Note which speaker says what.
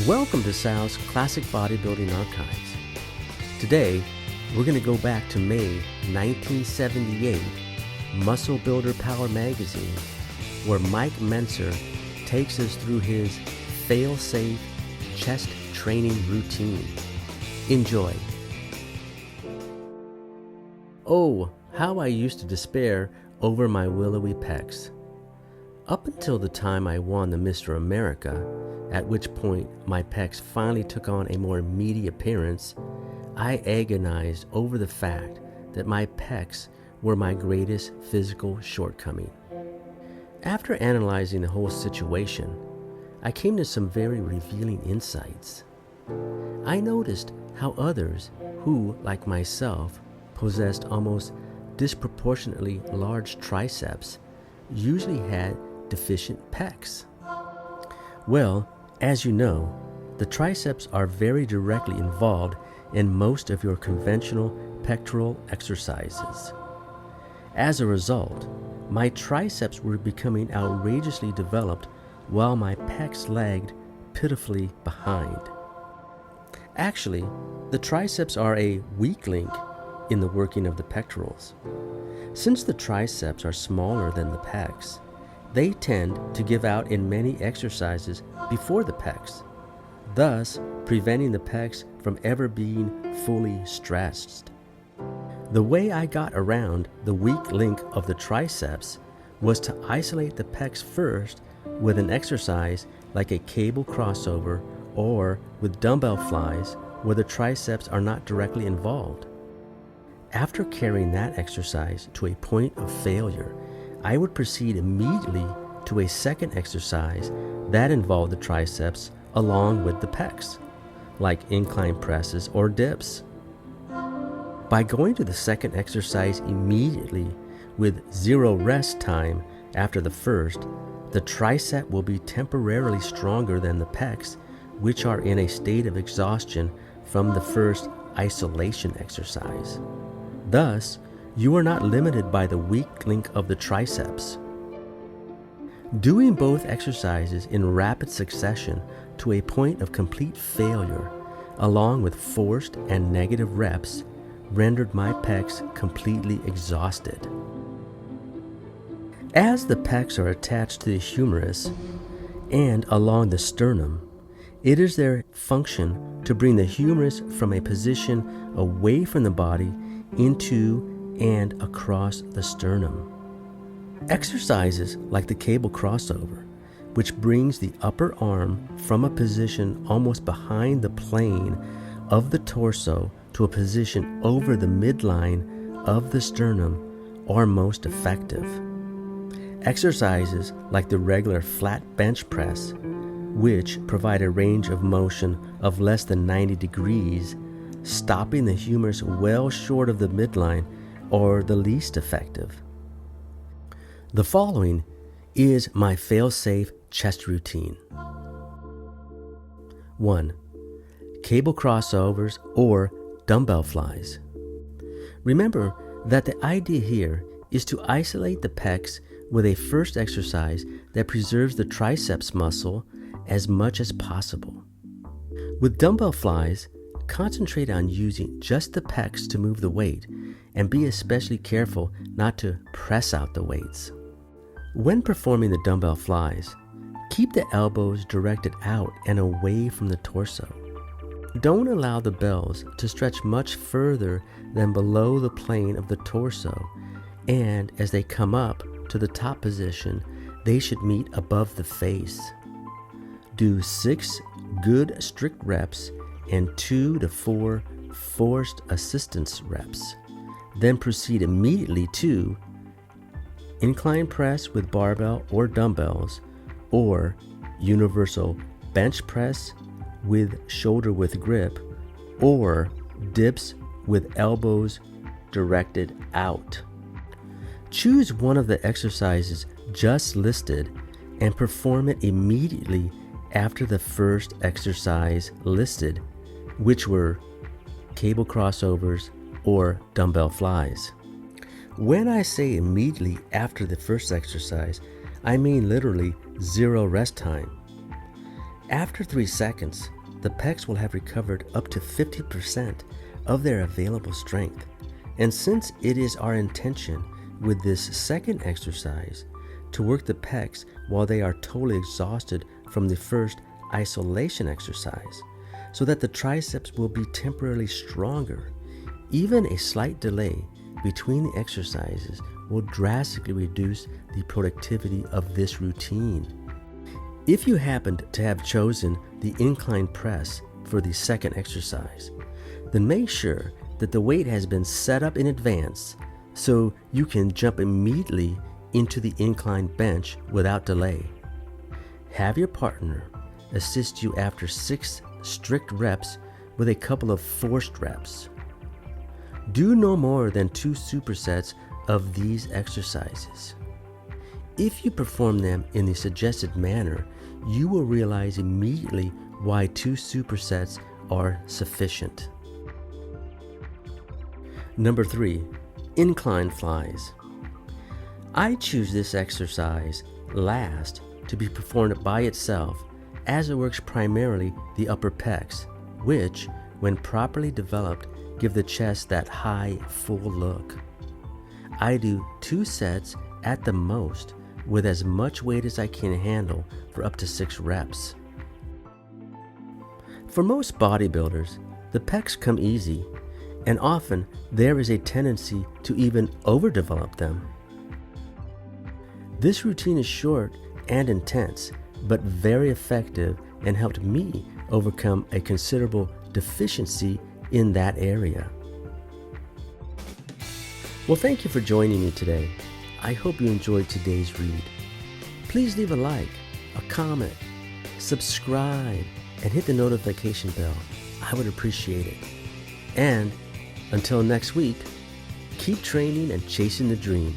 Speaker 1: Welcome to Sal's Classic Bodybuilding Archives. Today, we're going to go back to May 1978, Muscle Builder Power Magazine, where Mike Mentzer takes us through his fail-safe chest training routine. Enjoy. Oh, how I used to despair over my willowy pecs. Up until the time I won the Mr. America, at which point my pecs finally took on a more meaty appearance, I agonized over the fact that my pecs were my greatest physical shortcoming. After analyzing the whole situation, I came to some very revealing insights. I noticed how others who, like myself, possessed almost disproportionately large triceps usually had deficient pecs. Well, as you know, the triceps are very directly involved in most of your conventional pectoral exercises. As a result, my triceps were becoming outrageously developed while my pecs lagged pitifully behind. Actually, the triceps are a weak link in the working of the pectorals. Since the triceps are smaller than the pecs, they tend to give out in many exercises before the pecs, thus preventing the pecs from ever being fully stressed. The way I got around the weak link of the triceps was to isolate the pecs first with an exercise like a cable crossover or with dumbbell flies where the triceps are not directly involved. After carrying that exercise to a point of failure, I would proceed immediately to a second exercise that involved the triceps along with the pecs, like incline presses or dips. By going to the second exercise immediately with zero rest time after the first, the tricep will be temporarily stronger than the pecs, which are in a state of exhaustion from the first isolation exercise. Thus, you are not limited by the weak link of the triceps. Doing both exercises in rapid succession to a point of complete failure, along with forced and negative reps, rendered my pecs completely exhausted. As the pecs are attached to the humerus and along the sternum, it is their function to bring the humerus from a position away from the body into and across the sternum. Exercises like the cable crossover, which brings the upper arm from a position almost behind the plane of the torso to a position over the midline of the sternum, are most effective. Exercises like the regular flat bench press, which provide a range of motion of less than 90 degrees, stopping the humerus well short of the midline, or the least effective. The following is my fail-safe chest routine. 1. Cable crossovers or dumbbell flies. Remember that the idea here is to isolate the pecs with a first exercise that preserves the triceps muscle as much as possible. With dumbbell flies, concentrate on using just the pecs to move the weight, and be especially careful not to press out the weights. When performing the dumbbell flies, keep the elbows directed out and away from the torso. Don't allow the bells to stretch much further than below the plane of the torso, and as they come up to the top position, they should meet above the face. Do 6 good strict reps and 2 to 4 forced assistance reps. Then proceed immediately to incline press with barbell or dumbbells, or universal bench press with shoulder width grip, or dips with elbows directed out. Choose one of the exercises just listed and perform it immediately after the first exercise listed, which were cable crossovers or dumbbell flies. When I say immediately after the first exercise, I mean literally zero rest time. After 3 seconds, the pecs will have recovered up to 50% of their available strength. And since it is our intention with this second exercise to work the pecs while they are totally exhausted from the first isolation exercise, so that the triceps will be temporarily stronger, even a slight delay between the exercises will drastically reduce the productivity of this routine. If you happened to have chosen the incline press for the second exercise, then make sure that the weight has been set up in advance so you can jump immediately into the incline bench without delay. Have your partner assist you after 6 strict reps with a couple of forced reps. Do no more than 2 supersets of these exercises. If you perform them in the suggested manner, you will realize immediately why 2 supersets are sufficient. Number 3, incline flies. I choose this exercise last to be performed by itself, as it works primarily the upper pecs, which, when properly developed, give the chest that high, full look. I do 2 sets at the most with as much weight as I can handle for up to 6 reps. For most bodybuilders, the pecs come easy, and often there is a tendency to even overdevelop them. This routine is short and intense, but very effective, and helped me overcome a considerable deficiency in that area. Well, thank you for joining me today. I hope you enjoyed today's read. Please leave a like, a comment, subscribe, and hit the notification bell. I would appreciate it. And until next week, keep training and chasing the dream.